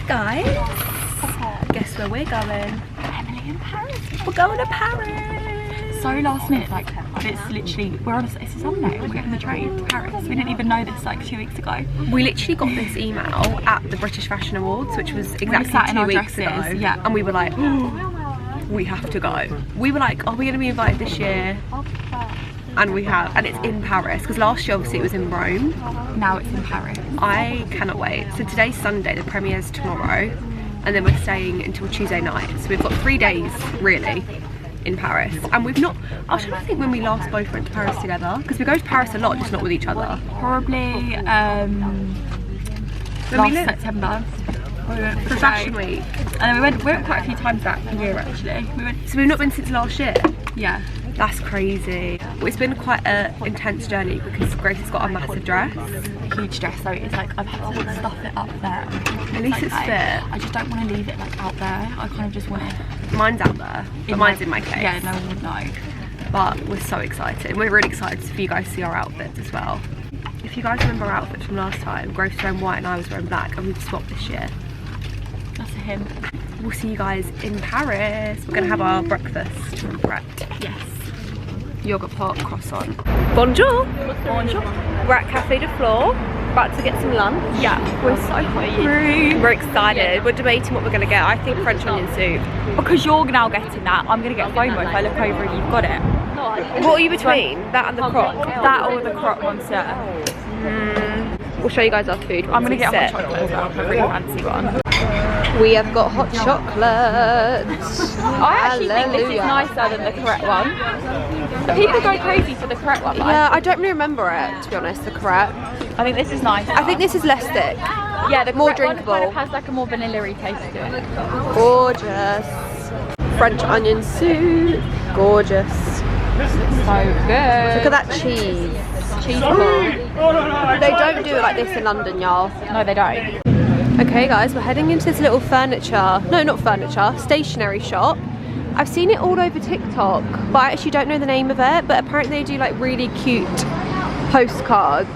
guys, guess where we're going? Emily in Paris. We're going to Paris. So last minute, like it's literally, it's a Sunday, we're getting the train to Paris. We didn't even know this like 2 weeks ago. We literally got this email at the British Fashion Awards, which was exactly sat in 2 our weeks dresses, ago. yeah. And we were like, we have to go. We were like, are we going to be invited this year? And we have, and it's in Paris, because last year obviously it was in Rome. Now it's in Paris. I cannot wait. So today's Sunday, the premiere's tomorrow, and then we're staying until Tuesday night. So we've got 3 days, really, in Paris. And we've not, I was trying to think when we last both went to Paris together, because we go to Paris a lot, just not with each other. Probably last September. We went for Fashion Week. And then we went quite a few times that year actually. So we've not been since last year? Yeah. That's crazy. Well, it's been quite an intense journey because Grace has got a massive dress. A huge dress, so it's like I've had to stuff it up there. At least it's fit. I just don't want to leave it like out there. I kind of just want it. Mine's out there, but mine's in my case. Yeah, no one would know. But we're so excited. We're really excited for you guys to see our outfits as well. If you guys remember our outfits from last time, Grace was wearing white and I was wearing black, and we've swapped this year. That's a him. We'll see you guys in Paris. We're gonna have our breakfast from Brett. Yes. Yogurt pot, croissant. Bonjour. Bonjour. We're at Café de Flore, about to get some lunch. Yeah, we're so hungry. We're excited. Yeah. We're debating what we're gonna get. I think French onion soup. Because you're now getting that, I'm gonna get FOMO if I look over and you've got it. What are you between? That and the croc? That or the croc monster. We'll show you guys our food. I'm gonna get a hot chocolate as well, a really fancy one. We have got hot chocolate. I actually think this is nicer than the correct one. People go crazy for the correct one. Yeah, I don't really remember it, to be honest, the correct. I think this is nicer. I think this is less thick. Yeah, the more drinkable. One drinkable. kind of has like a more vanilla-y taste to it. Gorgeous. French onion soup. Gorgeous. So good. Look at that cheese. Cheese ball. They don't do it like this in London, y'all. No, they don't. Okay guys, we're heading into this little stationery shop. I've seen it all over TikTok, but I actually don't know the name of it, but apparently they do like really cute postcards.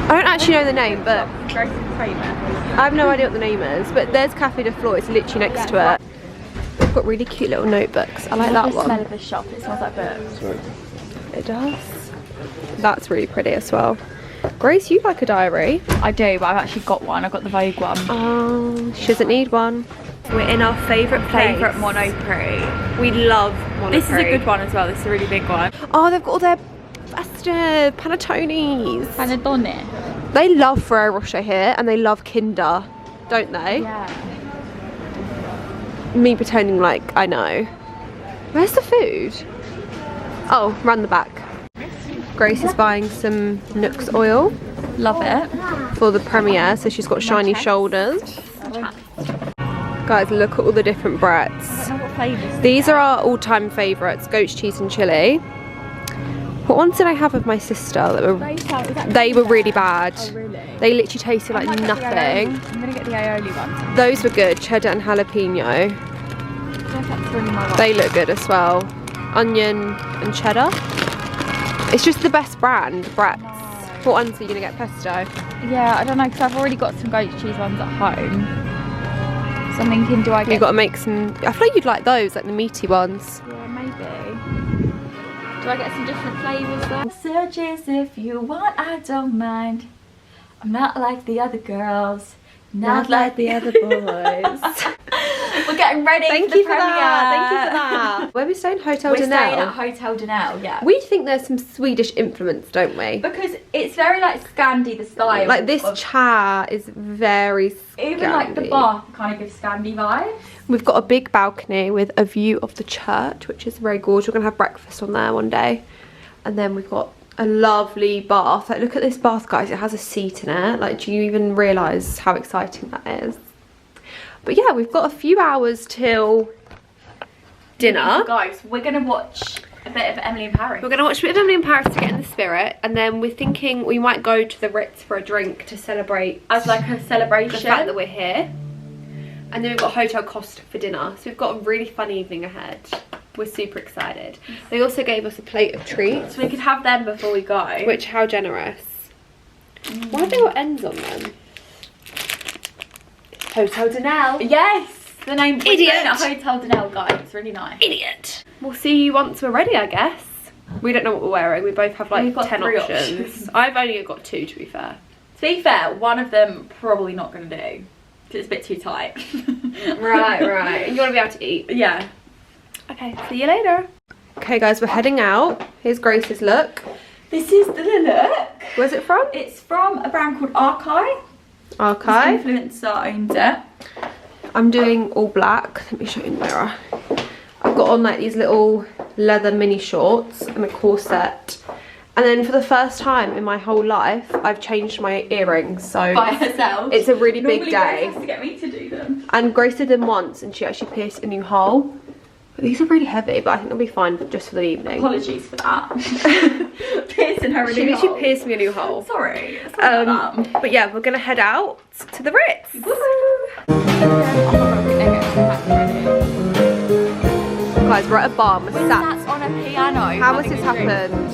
I don't actually know the name, but I have no idea what the name is, but there's Café de Flore, it's literally next to it. They've got really cute little notebooks. I like that one. The smell of the shop, it smells like books. It does. That's really pretty as well. Grace, you like a diary? I do, but I've actually got one. I've got the Vogue one. Oh, she doesn't need one. We're in our favourite Monoprix. We love Monoprix. This is a good one as well. This is a really big one. Oh, they've got all their festive panettones. Panettone. They love Ferrero Rocher here, and they love Kinder, don't they? Yeah. Me pretending like I know. Where's the food? Oh, round the back. Grace is buying some Nooks oil. Love it. For the premiere, so she's got shiny shoulders. Guys, look at all the different Bretts. These are our all-time favourites, goat's cheese and chilli. What ones did I have with my sister? They were really bad. Oh, really? They literally tasted like nothing. I'm gonna get the aioli ones. Those were good, cheddar and jalapeno. They look good as well. Onion and cheddar. It's just the best brand, Bretts. What ones are you gonna get? Pesto? Yeah, I don't know, because I've already got some goat cheese ones at home. So I'm thinking, do I get... You've got to make some... I feel like you'd like those, like the meaty ones. Yeah, maybe. Do I get some different flavours though? Searches if you want, I don't mind. I'm not like the other girls. Not like the other boys. We're getting ready for the premiere. Thank you for that. Where are we staying? Hotel Denel? We're staying at Hotel Denel, yeah. We think there's some Swedish influence, don't we? Because it's very like Scandi, the style. Like this chair is very Scandi. Even like the bar kind of gives Scandi vibes. We've got a big balcony with a view of the church, which is very gorgeous. We're going to have breakfast on there one day. And then we've got a lovely bath. Like, look at this bath, guys. It has a seat in it. Like, do you even realise how exciting that is? But yeah, we've got a few hours till dinner. Guys, we're going to watch a bit of Emily in Paris. We're going to watch a bit of Emily in Paris to get in the spirit. And then we're thinking we might go to the Ritz for a drink to celebrate. As like a celebration. The fact that we're here. And then we've got Hotel Costa for dinner. So we've got a really fun evening ahead. We're super excited. They also gave us a plate of treats. So we could have them before we go. Which, how generous. Why have they got ends on them? Hotel Denelle. Yes! The name Idiot. Hotel Denelle, guys. It's really nice. Idiot. We'll see you once we're ready, I guess. We don't know what we're wearing. We both have like 10 options. I've only got 2, to be fair. To be fair, one of them probably not going to do. Because it's a bit too tight. Right. And you want to be able to eat? Yeah. Okay, see you later. Okay guys, we're heading out. Here's Grace's look. This is the look. Where's it from? It's from a brand called Archive. Archive. This influencer owns it. I'm doing all black. Let me show you in the mirror. I've got on like these little leather mini shorts and a corset. And then for the first time in my whole life, I've changed my earrings. So by herself. It's a really big day. Grace has to get me to do them. And Grace did them once and she actually pierced a new hole. But these are really heavy, but I think they'll be fine just for the evening. Apologies for that. Piercing her a new hole. She literally pierced me a new hole. Sorry. But yeah, we're gonna head out to the Ritz. Guys, we're at a bar. We're sat on a piano. How has this happened?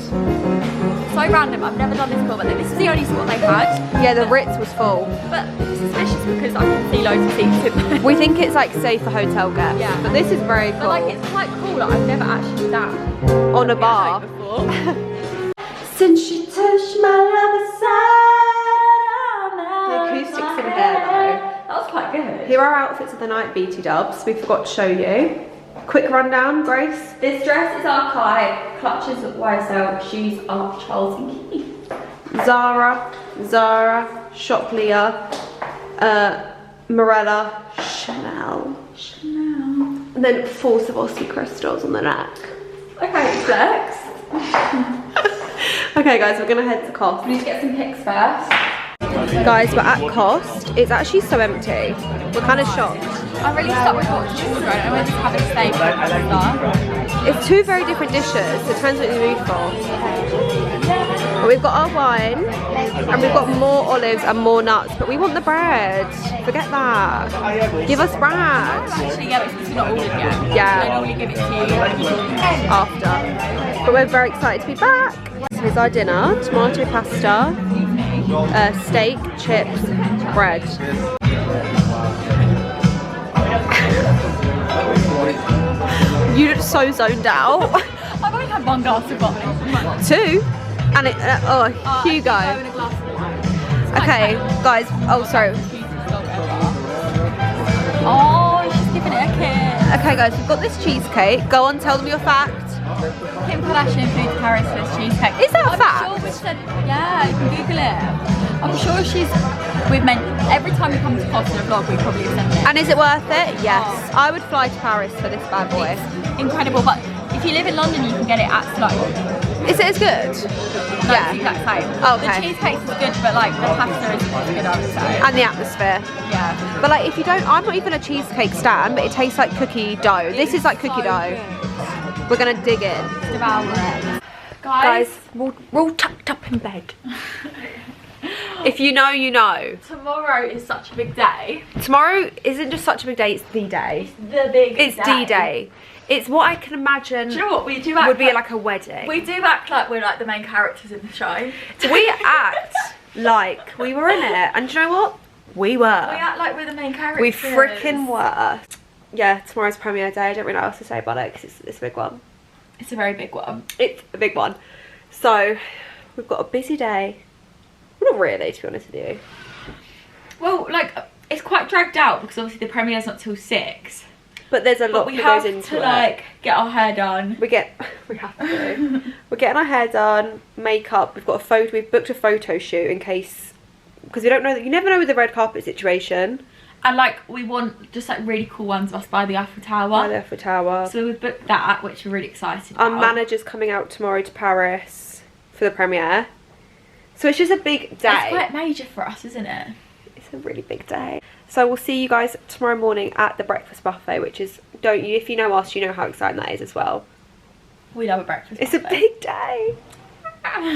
So random. I've never done this before, but this is the only spot they had. Yeah, the Ritz was full. But it's suspicious because I can see loads of seats in there. We think it's like safe for hotel guests. Yeah. But this is very cool. But like it's quite cool. Like, I've never actually sat on a bar before. Since you touched my lover's side. The acoustics in here though. That was quite good. Here are our outfits of the night, BT Dubs. We forgot to show you. Quick rundown, Grace. This dress is Archive, clutches at YSL, shoes are Charles & Keith. Zara, Shop Leah, Morella, Chanel. And then 4 Swarovski crystals on the neck. Okay, flex. Okay guys, we're gonna head to Cost. We need to get some pics first. Guys, we're at Cost. It's actually so empty. We're kind of shocked. I'm really stuck with what to choose right now. I just have a steak and stuff. It's 2 very different dishes, so it depends what you're in the mood for. But we've got our wine, and we've got more olives and more nuts, but we want the bread. Forget that. Give us bread. Actually, yeah, because it's not ordered yet. Yeah. I normally give it to you after. But we're very excited to be back. So here's our dinner: tomato pasta, steak, chips, bread. You look so zoned out. I've only had 1 glass of wine. 2? And it, Hugo. Okay, guys, oh sorry. Oh, she's giving it a kiss. Okay guys, we've got this cheesecake. Go on, tell them your fact. Kim Kardashian flew to Paris for this cheesecake. Is that a fact? I'm sure we've said, yeah, you can Google it. I'm sure we've meant, every time we come to Costa in a vlog, we probably have said it. And is it worth it? Yes. I would fly to Paris for this bad boy. It's incredible, but if you live in London, you can get it at Sloane. Is it as good? No, Yeah. it's the exact same. Okay. The cheesecake is good, but like the pasta is good, I would say. And the atmosphere. Yeah. But like if you don't, I'm not even a cheesecake stan, but it tastes like cookie dough. This is like cookie dough. Good. We're gonna dig in. Devour it. Guys, we're all tucked up in bed. If you know, you know. Tomorrow is such a big day. Tomorrow isn't just such a big day, it's the day. The big It's day. D-Day. It's what I can imagine. Do you know what we do? Act would be like a wedding. We do act like we're like the main characters in the show. We act like we were in it, and do you know what? We were. We act like we're the main characters. We freaking were. Yeah, tomorrow's premiere day. I don't really know what else to say about it because it's a big one. It's a very big one. It's a big one. So we've got a busy day. Well, not really, to be honest with you. Well, like it's quite dragged out because obviously the premiere's not till 6. But there's a lot that goes into it. We have to like get our hair done. We have to. We're getting our hair done, makeup. We've got a photo. We've booked a photo shoot in case, because we don't know that you never know with the red carpet situation. And like we want just like really cool ones of us by the Eiffel Tower. By the Eiffel Tower. So we've booked that, which we're really excited Our about. manager's coming out tomorrow to Paris for the premiere. So it's just a big day. It's quite major for us, isn't it? It's a really big day. So we'll see you guys tomorrow morning at the breakfast buffet, which is, don't you, if you know us, you know how exciting that is as well. We love a breakfast It's buffet. a big day.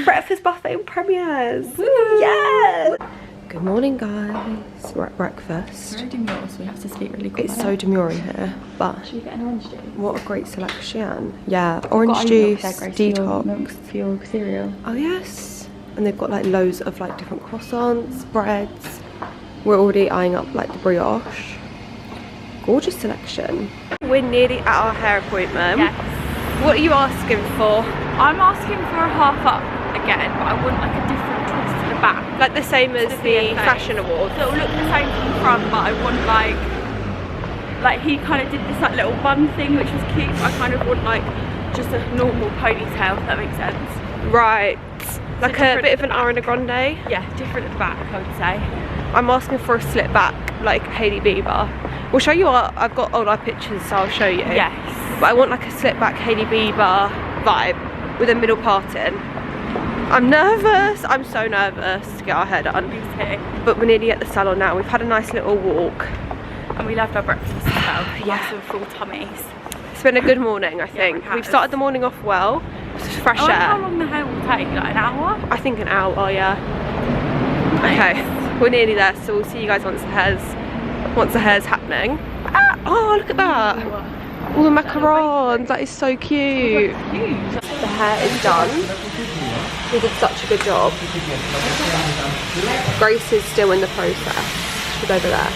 Breakfast buffet and premieres. Woo! Yes. Good morning, guys. We're at breakfast. Very demure, so we have to speak really quick. It's so demure in here, but Should we get an orange juice? what a great selection. Yeah, orange juice, detox. For your cereal. Oh yes. And they've got like loads of like different croissants, breads. We're already eyeing up like the brioche. Gorgeous selection. We're nearly at our hair appointment. Yes. What are you asking for? I'm asking for a half up again, but I want like a different twist to the back. Like the same as the VFX. fashion awards. So it'll look the same from the front, but I want like he kind of did this like little bun thing, which was cute. I kind of want like just a normal ponytail, if that makes sense. Right. Like a bit of an back. Ariana Grande. Yeah, different at the back, I would say. I'm asking for a slip back, like Hailey Bieber. We'll show you I've got all our pictures, so I'll show you. Yes. But I want like a slip back Hailey Bieber vibe with a middle part in. I'm nervous. I'm so nervous to get our hair done. Me too. But we're nearly at the salon now. We've had a nice little walk. And we loved our breakfast as well. Yeah. Nice and full tummies. It's been a good morning, I think. it We've has. started the morning off well. It's fresh I wonder air. how long the hair will take, like an hour? I think an hour, yeah. Okay, we're nearly there, so we'll see you guys once the hair's happening. Ah, oh, look at that. All the macarons, that is so cute. Huge. The hair is done. He did such a good job. Grace is still in the process. She's over there.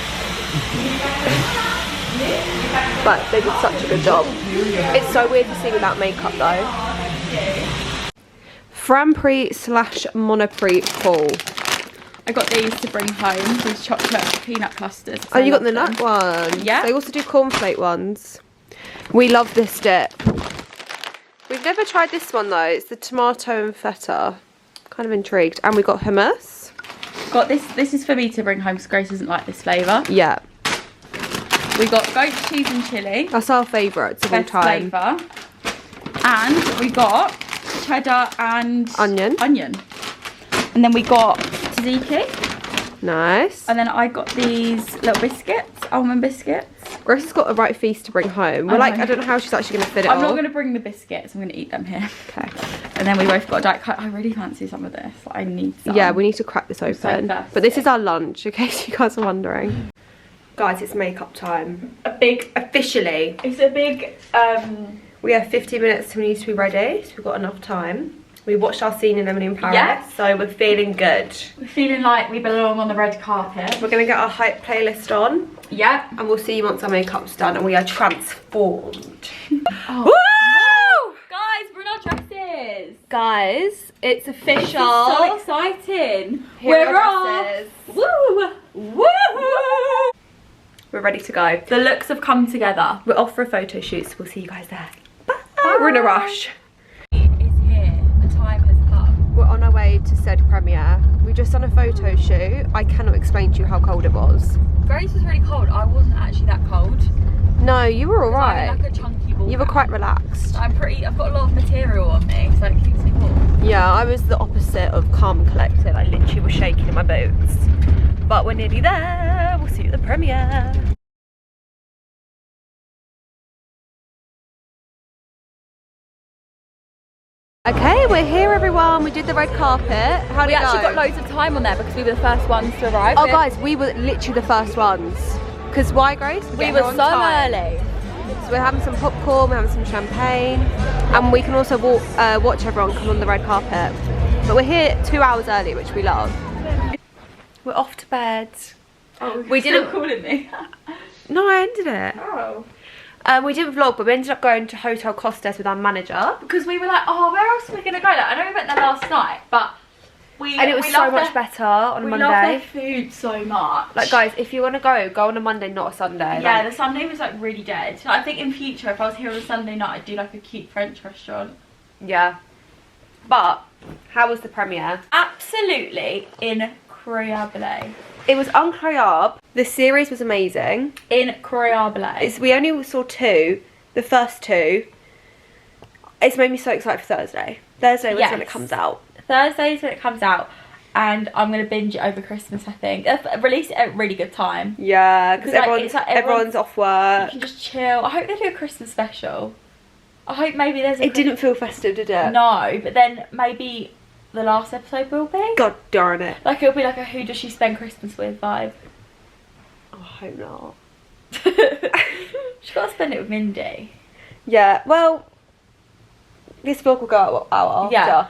But they did such a good job. It's so weird to see without makeup though. Franprix / Monoprix fall. I got these to bring home, these chocolate peanut clusters. Oh, you got the nut ones. Yeah. They also do cornflake ones. We love this dip. We've never tried this one though. It's the tomato and feta. Kind of intrigued. And we got hummus. Got this. This is for me to bring home because Grace doesn't like this flavour. Yeah. We got goat cheese and chilli. That's our favourites of all Best time. flavour. And we got cheddar and Onion. And then we got tzatziki. Nice. And then I got these little biscuits, almond biscuits. Grace has got a right feast to bring home. We're like, I don't know how she's actually going to fit it I'm all. not going to bring the biscuits. I'm going to eat them here. Okay. And then we both got a Diet Coke. I really fancy some of this. I need some. Yeah, we need to crack this so open. thirsty. But this is our lunch, in case you guys are wondering. Guys, it's makeup time. Officially. It's a big... We have 50 minutes till we need to be ready, so we've got enough time. We watched our scene in Emily in Paris, Yes. so we're feeling good. We're feeling like we belong on the red carpet. We're going to get our hype playlist on, Yeah. and we'll see you once our makeup's done and we are transformed. Oh. Woo! Guys, we're in our dresses. Guys, it's official. This is so exciting. Here are We're our off. dresses. Woo! Woo! We're ready to go. The looks have come together. We're off for a photo shoot, so we'll see you guys there. Bye. We're in a rush. It is here. The time has come. We're on our way to said premiere. We just done a photo shoot. I cannot explain to you how cold it was. Grace was really cold. I wasn't actually that cold. No, you were I'm alright. like a chunky ball. You were now. quite relaxed. I've got a lot of material on me, so it keeps me warm. Yeah, I was the opposite of calm and collected. I literally was shaking in my boots. But we're nearly there. We'll see you at the premiere. Okay, we're here everyone. We did the red carpet. How did We it actually go? got loads of time on there because we were the first ones to arrive. Oh guys, we were literally the first ones. Because why, Grace? we were so early. So we're having some popcorn, we're having some champagne, and we can also watch everyone come on the red carpet. But we're here 2 hours early, which we love. We're off to bed. Oh, We didn't- calling me. No, I ended it. Oh. We didn't vlog, but we ended up going to Hotel Costes with our manager. Because we were like, oh, where else are we gonna go? Like, I know we went there last night, but And it was so much better on a We love their Monday. food so much. Like guys, if you want to go on a Monday, not a Sunday. yeah, Like, the Sunday was like really dead. So I think in future, if I was here on a Sunday night, I'd do like a cute French restaurant. yeah. But how was the premiere? Absolutely incroyable. It was incroyable. The series was amazing. Incroyable. We only saw two, the first two. It's made me so excited for Thursday. Thursday was when it Yes. comes out. Thursday's when it comes out, and I'm gonna binge it over Christmas. I think release it at a really good time. Yeah, because Like, it's like everyone's off You work. can just chill. I hope they do a Christmas special. I hope maybe there's a It didn't feel festive, did it? No, but then maybe the last episode will be. God darn it. Like it'll be like a who does she spend Christmas with vibe. Oh, I hope not. She's got to spend it with Mindy. Yeah, well, this vlog will go out after. Yeah.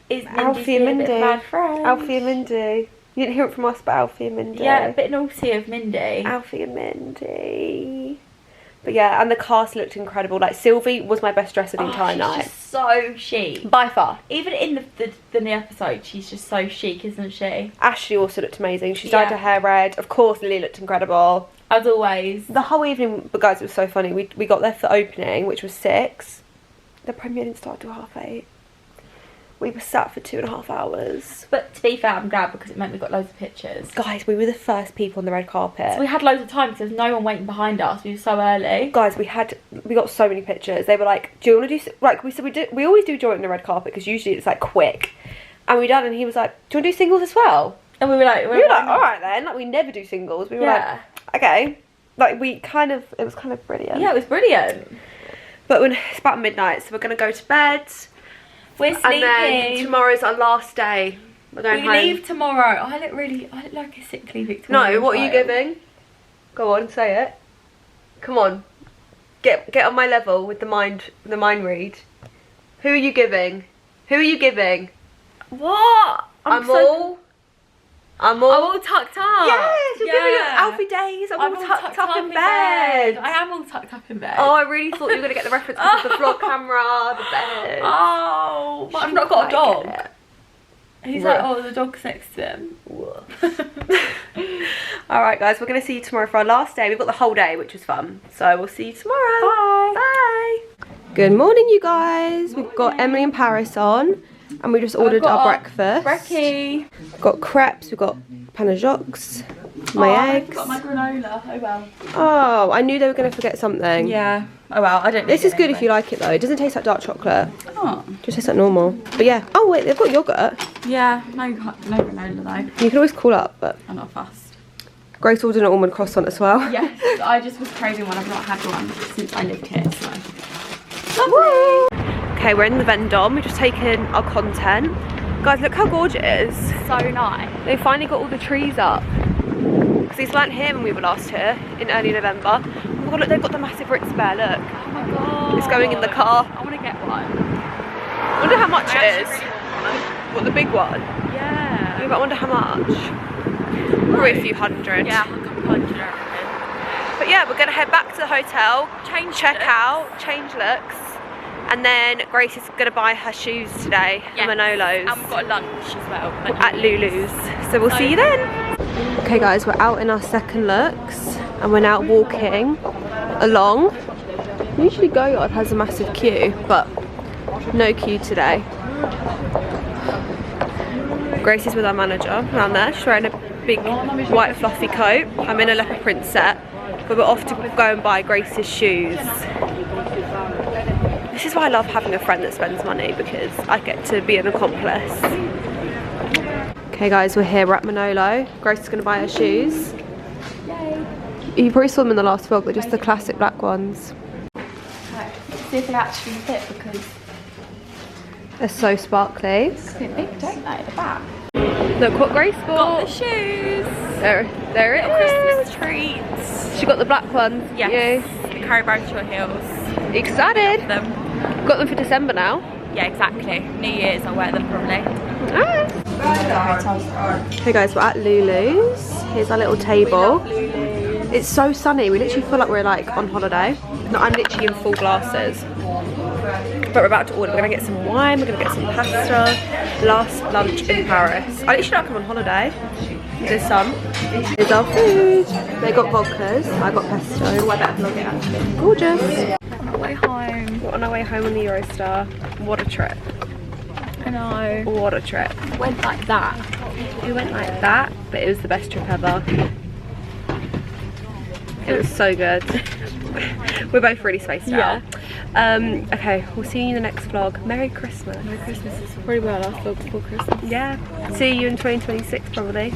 Is Alfie Mindy and a bit Mindy. bad friend? Alfie and Mindy. You didn't hear it from us, but Alfie and Mindy. Yeah, a bit naughty of Mindy. Alfie and Mindy. But yeah, and the cast looked incredible. Like, Sylvie was my best dressed the entire night. She's just so chic. By far. Even in the new episode, she's just so chic, isn't she? Ashley also looked amazing. She dyed her hair red. Of course, Lily looked incredible. As always. The whole evening, but guys, it was so funny. We got there for the opening, which was 6. The premiere didn't start till 8:30. We were sat for 2.5 hours. But to be fair, I'm glad because it meant we got loads of pictures. Guys, we were the first people on the red carpet. So we had loads of time because there was no one waiting behind us. We were so early. Guys, we got so many pictures. They were like, do you want to do, like, we said we always do joint on the red carpet because usually it's like quick. And we done, and he was like, do you want to do singles as well? And we were like, all right then. Like, we never do singles. We were like, okay. Like, it was kind of brilliant. Yeah, it was brilliant. But it's about midnight, so we're going to go to bed. We're sleeping. And then tomorrow's our last day. We're going home. We leave tomorrow. I look like a sickly Victorian. No, what are you giving? Go on, say it. Come on. Get on my level with the mind read. Who are you giving? Who are you giving? What? I'm all tucked up. Yes, you're giving us Alfie days. I'm all tucked up in bed. I am all tucked up in bed. Oh, I really thought you were going to get the reference because of the vlog camera, the bed. Oh, but I've not got a dog. He's like, oh, the dog's next to him. Alright guys, we're going to see you tomorrow for our last day. We've got the whole day, which was fun. So we'll see you tomorrow. Bye. Bye. Good morning, you guys. We've got Emily and Paris on. And we just ordered our breakfast. Brekkie. We've got crepes, we've got pain de jox, my eggs. I've got my granola. Oh well. Oh, I knew they were going to forget something. Yeah. Oh well, I don't. This is good if you like it though. It doesn't taste like dark chocolate. Oh. It just tastes like normal. But yeah. Oh wait, they've got yogurt. Yeah. No granola though. You can always call up, but I'm not fussed. Grace ordered an almond croissant as well. Yes, I just was craving one. I've not had one since I lived here. So. Lovely. Okay, we're in the Vendome. We've just taken our content. Guys, look how gorgeous it is. So nice. They finally got all the trees up. Because these weren't here when we were last here in early November. Oh my god, look, they've got the massive Ritz Bear, look. Oh my god. It's going in the car. I want to get one. I wonder how much it is. Really What, the big one? yeah. Yeah, but I wonder how much. Probably a few hundred. Yeah, a couple hundred. But yeah, we're going to head back to the hotel, check out, change looks. And then Grace is going to buy her shoes today, Manolos. And we've got lunch as well. At Lulu's. So we'll see you then. Okay guys, we're out in our second looks and we're now walking along. Usually Go-Yard has a massive queue, but no queue today. Grace is with our manager around there. She's wearing a big white fluffy coat. I'm in a leopard print set, but we're off to go and buy Grace's shoes. This is why I love having a friend that spends money, because I get to be an accomplice. Okay guys, we're here, we're at Manolo. Grace is going to buy her shoes. Yay. You probably saw them in the last vlog, they're just the classic black ones. Right, see if they actually fit because They're so sparkly. it's a bit big, don't they, at the back? Look what Grace Got bought. the shoes. There it is. Christmas treats. She got the black ones. Yes. The Carrie Bradshaw heels. Excited. Them. Got them for December now. Yeah, exactly. New Year's, I'll wear them probably. Okay guys, we're at Lulu's. Here's our little table. It's so sunny. We literally feel like we're like on holiday. No, I'm literally in full glasses. But we're about to order. We're gonna get some wine. We're gonna get some pasta. Last lunch in Paris. I literally like I'm on holiday. There's some. Here's our food. They got vodkas. I got pesto. Oh, I better vlog it actually. Gorgeous. On our way home. We're on our way home on the Eurostar. What a trip. I know. What a trip. Went like that. We went like that, but it was the best trip ever. It was so good. We're both really spaced out. Okay, we'll see you in the next vlog. Merry Christmas. Merry Christmas is probably our last vlog before Christmas. Yeah. See you in 2026 probably.